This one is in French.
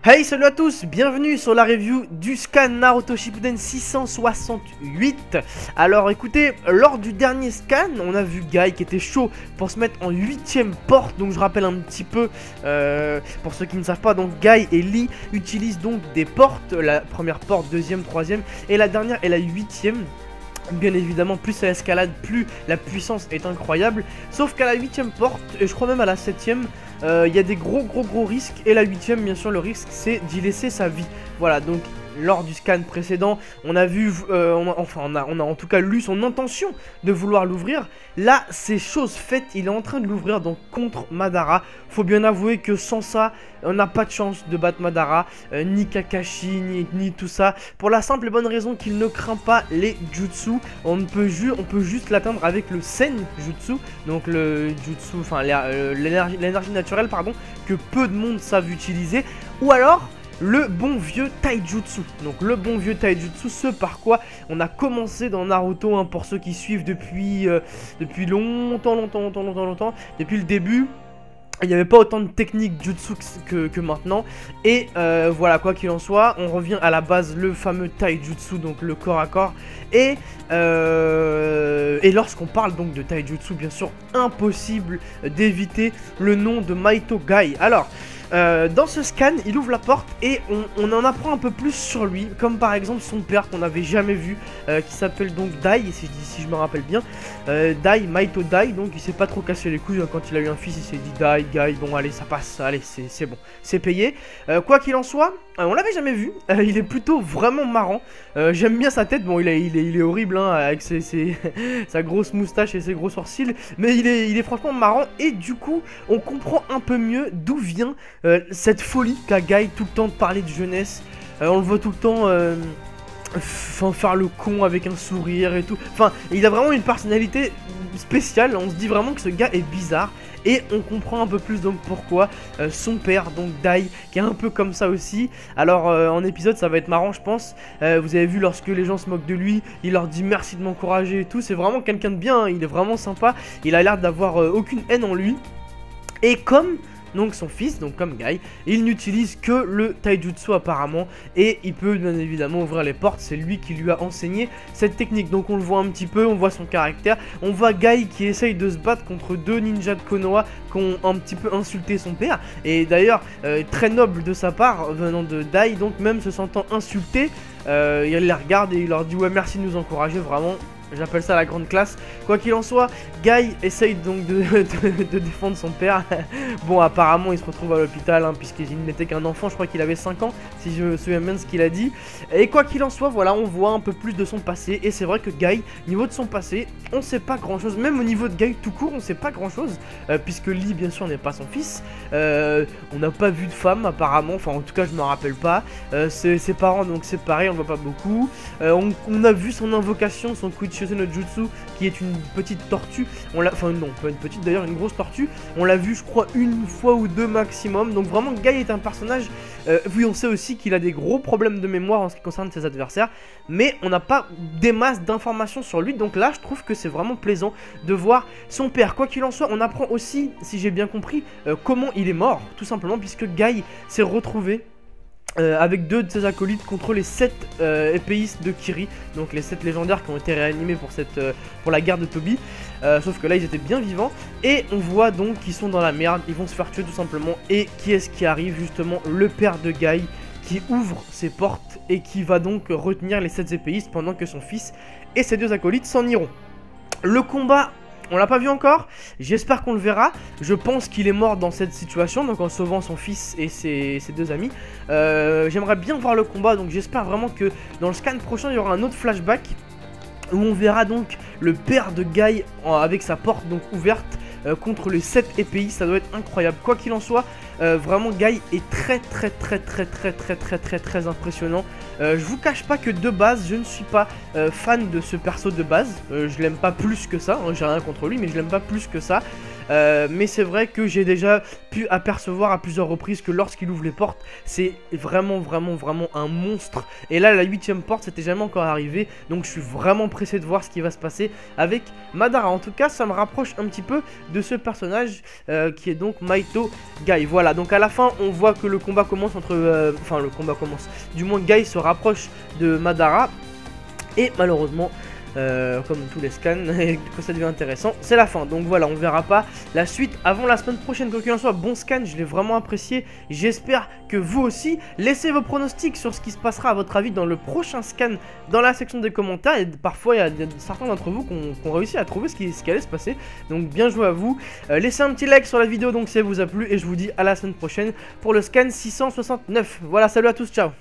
Hey, salut à tous, bienvenue sur la review du scan Naruto Shippuden 668. Alors écoutez, lors du dernier scan, on a vu Guy qui était chaud pour se mettre en 8ème porte. Donc je rappelle un petit peu, pour ceux qui ne savent pas, donc Guy et Lee utilisent donc des portes. La première porte, deuxième, troisième, et la dernière est la 8ème. Bien évidemment, plus ça escalade, plus la puissance est incroyable. Sauf qu'à la 8ème porte, et je crois même à la 7ème, il y a des gros risques. Et la 8ème, bien sûr, le risque c'est d'y laisser sa vie. Voilà, donc lors du scan précédent, on a vu, on a en tout cas lu son intention de vouloir l'ouvrir. Là, c'est chose faite, il est en train de l'ouvrir donc contre Madara. Faut bien avouer que sans ça, on n'a pas de chance de battre Madara, ni Kakashi, ni tout ça. Pour la simple et bonne raison qu'il ne craint pas les jutsu. On peut juste l'atteindre avec le Senjutsu, donc le jutsu, enfin l'énergie naturelle, pardon, que peu de monde savent utiliser. Ou alors le bon vieux taijutsu. Donc le bon vieux taijutsu, ce par quoi on a commencé dans Naruto, hein, pour ceux qui suivent depuis longtemps, depuis le début. Il n'y avait pas autant de techniques jutsu que maintenant. Et voilà, quoi qu'il en soit, on revient à la base, le fameux taijutsu, donc le corps à corps. Et lorsqu'on parle donc de taijutsu, bien sûr, impossible d'éviter le nom de Maito Guy. Alors, dans ce scan, il ouvre la porte et on en apprend un peu plus sur lui, comme par exemple son père qu'on n'avait jamais vu, qui s'appelle donc Dai, si je me rappelle bien, Dai, Maito Dai. Donc il s'est pas trop cassé les couilles, hein, quand il a eu un fils, il s'est dit Dai, Guy, bon allez ça passe, allez c'est bon, c'est payé. Quoi qu'il en soit, on l'avait jamais vu, il est plutôt vraiment marrant, j'aime bien sa tête, bon il est horrible, hein, avec sa grosse moustache et ses gros sourcils, mais il est franchement marrant. Et du coup on comprend un peu mieux d'où vient cette folie qu'a Guy tout le temps de parler de jeunesse. On le voit tout le temps faire le con avec un sourire et tout. Enfin, il a vraiment une personnalité spéciale. On se dit vraiment que ce gars est bizarre. Et on comprend un peu plus donc pourquoi son père, donc Dai, qui est un peu comme ça aussi. Alors en épisode ça va être marrant je pense. Vous avez vu, lorsque les gens se moquent de lui, il leur dit merci de m'encourager et tout. C'est vraiment quelqu'un de bien, hein. Il est vraiment sympa. Il a l'air d'avoir aucune haine en lui. Et comme donc son fils, donc comme Guy, il n'utilise que le taijutsu apparemment, et il peut bien évidemment ouvrir les portes. C'est lui qui lui a enseigné cette technique. Donc on le voit un petit peu, on voit son caractère, on voit Guy qui essaye de se battre contre deux ninjas de Konoha qui ont un petit peu insulté son père. Et d'ailleurs très noble de sa part venant de Dai, donc même se sentant insulté, il les regarde et il leur dit ouais merci de nous encourager, vraiment. J'appelle ça la grande classe. Quoi qu'il en soit, Guy essaye donc de défendre son père. Bon, apparemment, il se retrouve à l'hôpital, hein, puisqu'il n'était qu'un enfant. Je crois qu'il avait 5 ans, si je me souviens bien de ce qu'il a dit. Et quoi qu'il en soit, voilà, on voit un peu plus de son passé. Et c'est vrai que Guy, niveau de son passé, on sait pas grand chose. Même au niveau de Guy tout court, on sait pas grand chose. Puisque Lee, bien sûr, n'est pas son fils. On n'a pas vu de femme, apparemment. Enfin, en tout cas, je me rappelle pas. Ses parents, donc, c'est pareil, on voit pas beaucoup. On a vu son invocation, son Kuichi no Jutsu, qui est une petite tortue. Enfin non, pas une petite d'ailleurs, une grosse tortue. On l'a vu je crois une fois ou deux maximum. Donc vraiment Guy est un personnage, oui, on sait aussi qu'il a des gros problèmes de mémoire en ce qui concerne ses adversaires, mais on n'a pas des masses d'informations sur lui. Donc là je trouve que c'est vraiment plaisant de voir son père. Quoi qu'il en soit, on apprend aussi, si j'ai bien compris, comment il est mort, tout simplement, puisque Guy s'est retrouvé avec deux de ses acolytes contre les 7 épéistes de Kiri, donc les 7 légendaires qui ont été réanimés pour la guerre de Toby. Sauf que là ils étaient bien vivants. Et on voit donc qu'ils sont dans la merde, ils vont se faire tuer tout simplement. Et qui est-ce qui arrive? Justement le père de Guy, qui ouvre ses portes et qui va donc retenir les 7 épéistes pendant que son fils et ses deux acolytes s'en iront. Le combat, on l'a pas vu encore, j'espère qu'on le verra. Je pense qu'il est mort dans cette situation, donc en sauvant son fils et ses deux amis. J'aimerais bien voir le combat, donc j'espère vraiment que dans le scan prochain il y aura un autre flashback où on verra donc le père de Guy avec sa porte donc ouverte contre les 7 épéis. Ça doit être incroyable. Quoi qu'il en soit, vraiment Guy est très impressionnant. Je vous cache pas que de base je ne suis pas fan de ce perso de base. Je l'aime pas plus que ça, hein, j'ai rien contre lui, mais je l'aime pas plus que ça. mais c'est vrai que j'ai déjà pu apercevoir à plusieurs reprises que lorsqu'il ouvre les portes, c'est vraiment un monstre. Et là, la 8ème porte, c'était jamais encore arrivé, donc je suis vraiment pressé de voir ce qui va se passer avec Madara. En tout cas, ça me rapproche un petit peu de ce personnage qui est donc Mahito Guy. Voilà, donc à la fin, on voit que le combat commence entre... Enfin, le combat commence. Du moins, Guy se rapproche de Madara. Et malheureusement... comme tous les scans, et que ça devient intéressant, c'est la fin. Donc voilà, on verra pas la suite avant la semaine prochaine. Quoi qu'il en soit, bon scan, je l'ai vraiment apprécié. J'espère que vous aussi. Laissez vos pronostics sur ce qui se passera à votre avis dans le prochain scan dans la section des commentaires. Et parfois, il y a certains d'entre vous qui ont réussi à trouver ce qui allait se passer. Donc bien joué à vous. Laissez un petit like sur la vidéo donc si elle vous a plu. Et je vous dis à la semaine prochaine pour le scan 669. Voilà, salut à tous, ciao.